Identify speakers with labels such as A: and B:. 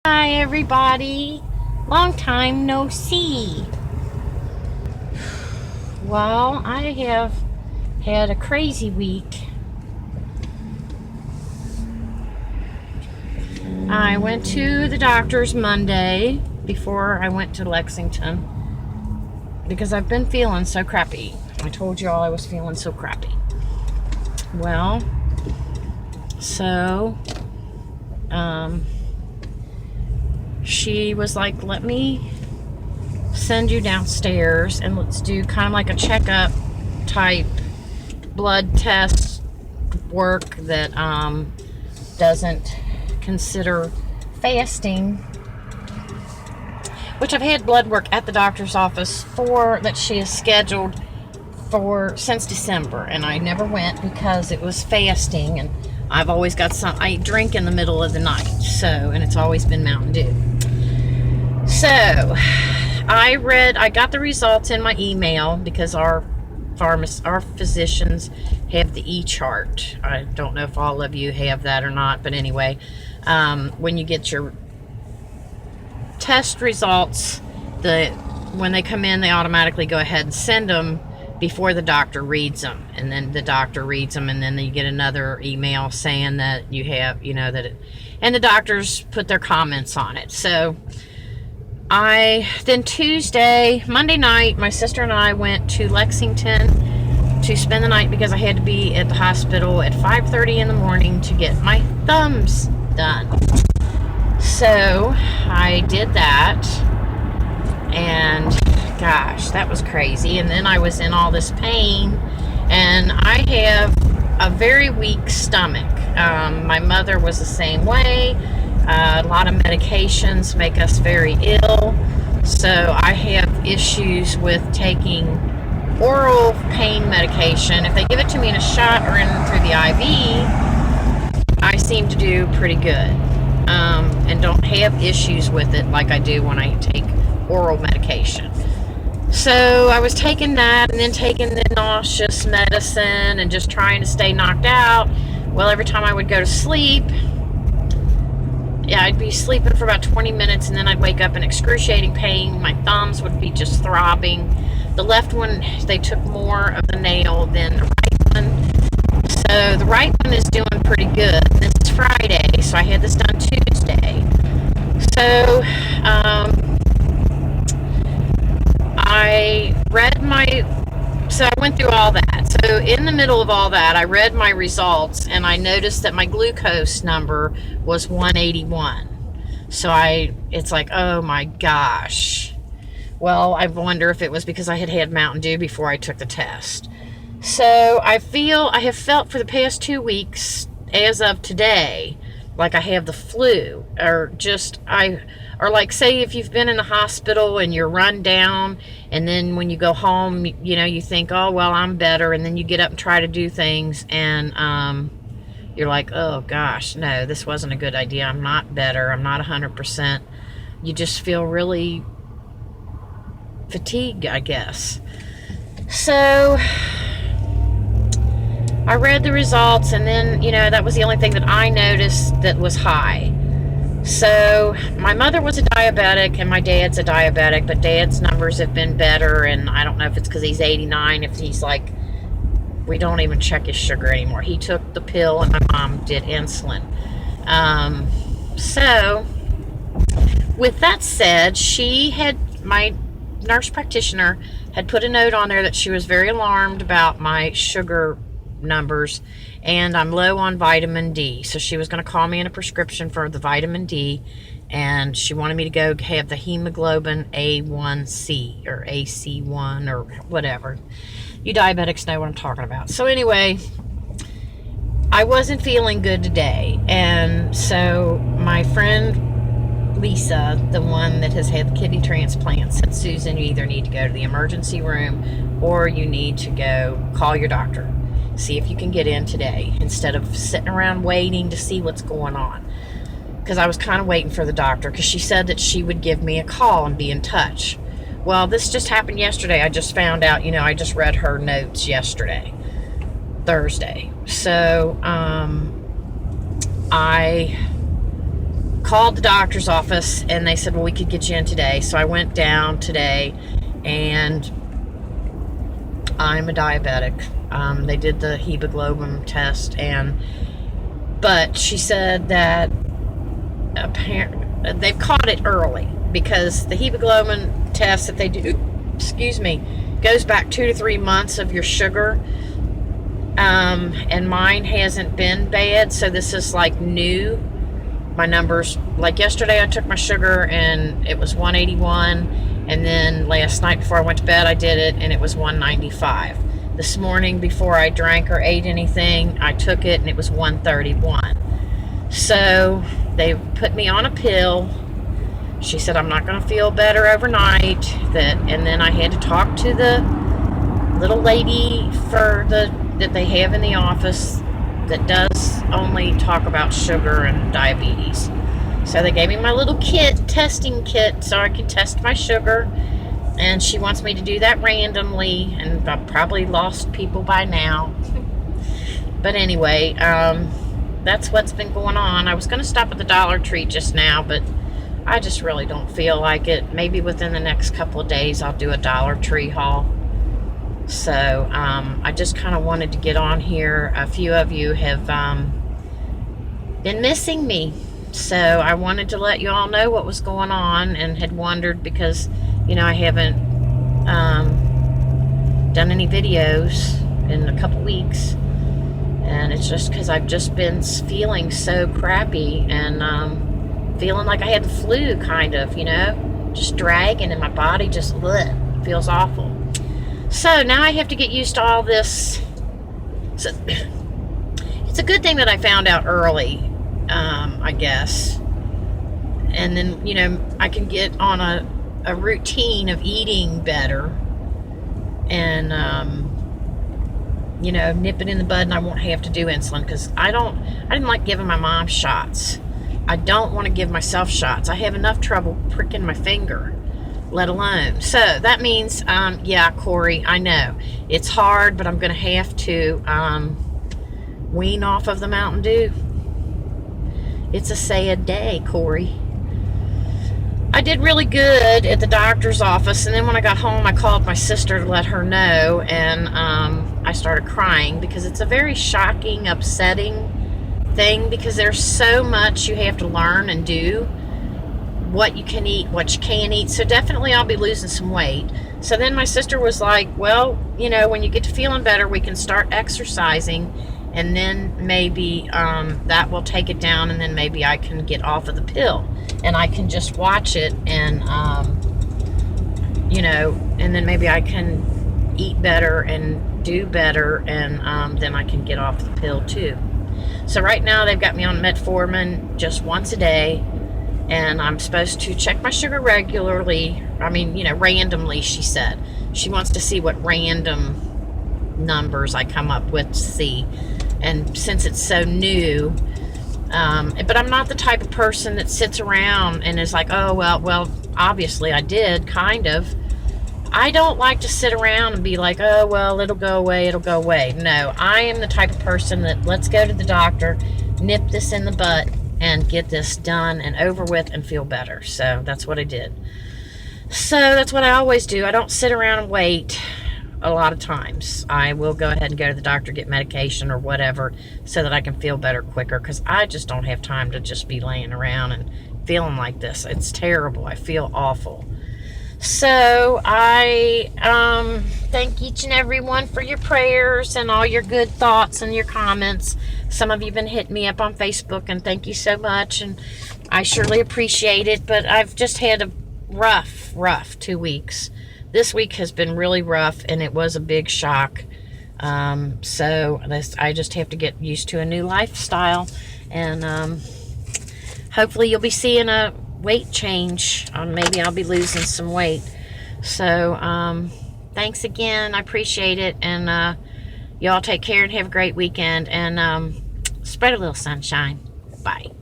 A: Hi, everybody. Long time no see. Well, I have had a crazy week. I went to the doctor's Monday before I went to Lexington because I've been feeling so crappy. I told you all I was feeling so crappy. Well, so, she was like, let me send you downstairs and let's do kind of like a checkup type blood test work that doesn't consider fasting, which I've had blood work at the doctor's office for that she has scheduled for since December, and I never went because it was fasting, and I've always got I drink in the middle of the night, and it's always been Mountain Dew. So I got the results in my email because our physicians have the e-chart. I don't know if all of you have that or not, but anyway, when you get your test results, when they come in, they automatically go ahead and send them before the doctor reads them, and then the doctor reads them, and then you get another email saying that you have, and the doctors put their comments on it. So then Monday night, my sister and I went to Lexington to spend the night because I had to be at the hospital at 5:30 in the morning to get my thumbs done. So I did that, and gosh, that was crazy. And then I was in all this pain, and I have a very weak stomach. My mother was the same way. A lot of medications make us very ill, so I have issues with taking oral pain medication. If they give it to me in a shot or through the IV, I seem to do pretty good, and don't have issues with it like I do when I take oral medication. So I was taking that, and then taking the nauseous medicine, and just trying to stay knocked out. Well, every time I would go to sleep, I'd be sleeping for about 20 minutes, and then I'd wake up in excruciating pain. My thumbs would be just throbbing. The left one, they took more of the nail than the right one. So the right one is doing pretty good. This is Friday, so I had this done Tuesday. So I went through all that. So in the middle of all that, I read my results, and I noticed that my glucose number was 181. So it's like, oh my gosh. Well, I wonder if it was because I had Mountain Dew before I took the test. So I have felt for the past 2 weeks, as of today, like I have the flu, or like, say if you've been in the hospital and you're run down, and then when you go home, you think, oh, well, I'm better, and then you get up and try to do things, and you're like, oh gosh, no, this wasn't a good idea. I'm not better. I'm not 100%. You just feel really fatigued, I guess. So I read the results, and then, that was the only thing that I noticed that was high. So my mother was a diabetic, and my dad's a diabetic, but dad's numbers have been better, and I don't know if it's because he's 89, if he's like, we don't even check his sugar anymore. He took the pill, and my mom did insulin. So with that said, my nurse practitioner had put a note on there that she was very alarmed about my sugar numbers, and I'm low on vitamin D. So she was going to call me in a prescription for the vitamin D, and she wanted me to go have the hemoglobin A1C or AC1 or whatever. You diabetics know what I'm talking about. So anyway, I wasn't feeling good today, and so my friend Lisa, the one that has had the kidney transplant, said, Susan, you either need to go to the emergency room or you need to go call your doctor. See if you can get in today instead of sitting around waiting to see what's going on. Because I was kind of waiting for the doctor, because she said that she would give me a call and be in touch. Well, this just happened yesterday. I just found out, I just read her notes yesterday, Thursday. So I called the doctor's office, and they said, well, we could get you in today. So I went down today, and I'm a diabetic. They did the hemoglobin test, but she said that apparently they've caught it early, because the hemoglobin test that they do, goes back 2 to 3 months of your sugar. And mine hasn't been bad, so this is like new. My numbers, like yesterday I took my sugar and it was 181, and then last night before I went to bed I did it and it was 195. This morning before I drank or ate anything, I took it and it was 131. So they put me on a pill. She said I'm not going to feel better overnight, and then I had to talk to the little lady that they have in the office that does only talk about sugar and diabetes. So they gave me my little testing kit, so I could test my sugar, and she wants me to do that randomly, and I've probably lost people by now. But anyway, that's what's been going on. I was going to stop at the Dollar Tree just now, but I just really don't feel like it. Maybe within the next couple of days I'll do a Dollar Tree haul. So I just kind of wanted to get on here. A few of you have been missing me, so I wanted to let you all know what was going on, and had wondered because, I haven't done any videos in a couple weeks, and it's just because I've just been feeling so crappy, and feeling like I had the flu, kind of, just dragging, and my body just feels awful. So now I have to get used to all this. So it's a good thing that I found out early, I guess. And then, I can get on a routine of eating better. And, nip it in the bud, and I won't have to do insulin. Because I didn't like giving my mom shots. I don't want to give myself shots. I have enough trouble pricking my finger, let alone. So that means, yeah, Corey, I know it's hard, but I'm going to have to wean off of the Mountain Dew. It's a sad day, Corey. I did really good at the doctor's office, and then when I got home, I called my sister to let her know, and I started crying because it's a very shocking, upsetting thing, because there's so much you have to learn and do. What you can eat, what you can't eat. So definitely I'll be losing some weight. So then my sister was like, well, when you get to feeling better, we can start exercising, and then maybe that will take it down, and then maybe I can get off of the pill, and I can just watch it, and and then maybe I can eat better and do better, and then I can get off the pill too. So right now they've got me on metformin just once a day, and I'm supposed to check my sugar regularly. I mean, randomly, she said. She wants to see what random numbers I come up with to see. And since it's so new, but I'm not the type of person that sits around and is like, oh, well, obviously I did, kind of. I don't like to sit around and be like, oh, well, it'll go away. No, I am the type of person that, let's go to the doctor, nip this in the butt, and get this done and over with and feel better. So that's what I did. So that's what I always do. I don't sit around and wait a lot of times. I will go ahead and go to the doctor, get medication or whatever, so that I can feel better quicker, because I just don't have time to just be laying around and feeling like this. It's terrible. I feel awful. So I thank each and every one for your prayers and all your good thoughts and your comments. Some of you have been hitting me up on Facebook, and thank you so much, and I surely appreciate it. But I've just had a rough 2 weeks. This week has been really rough, and it was a big shock. So I just have to get used to a new lifestyle, and hopefully you'll be seeing a weight change. Maybe I'll be losing some weight. So thanks again. I appreciate it, and y'all take care and have a great weekend, and spread a little sunshine. Bye.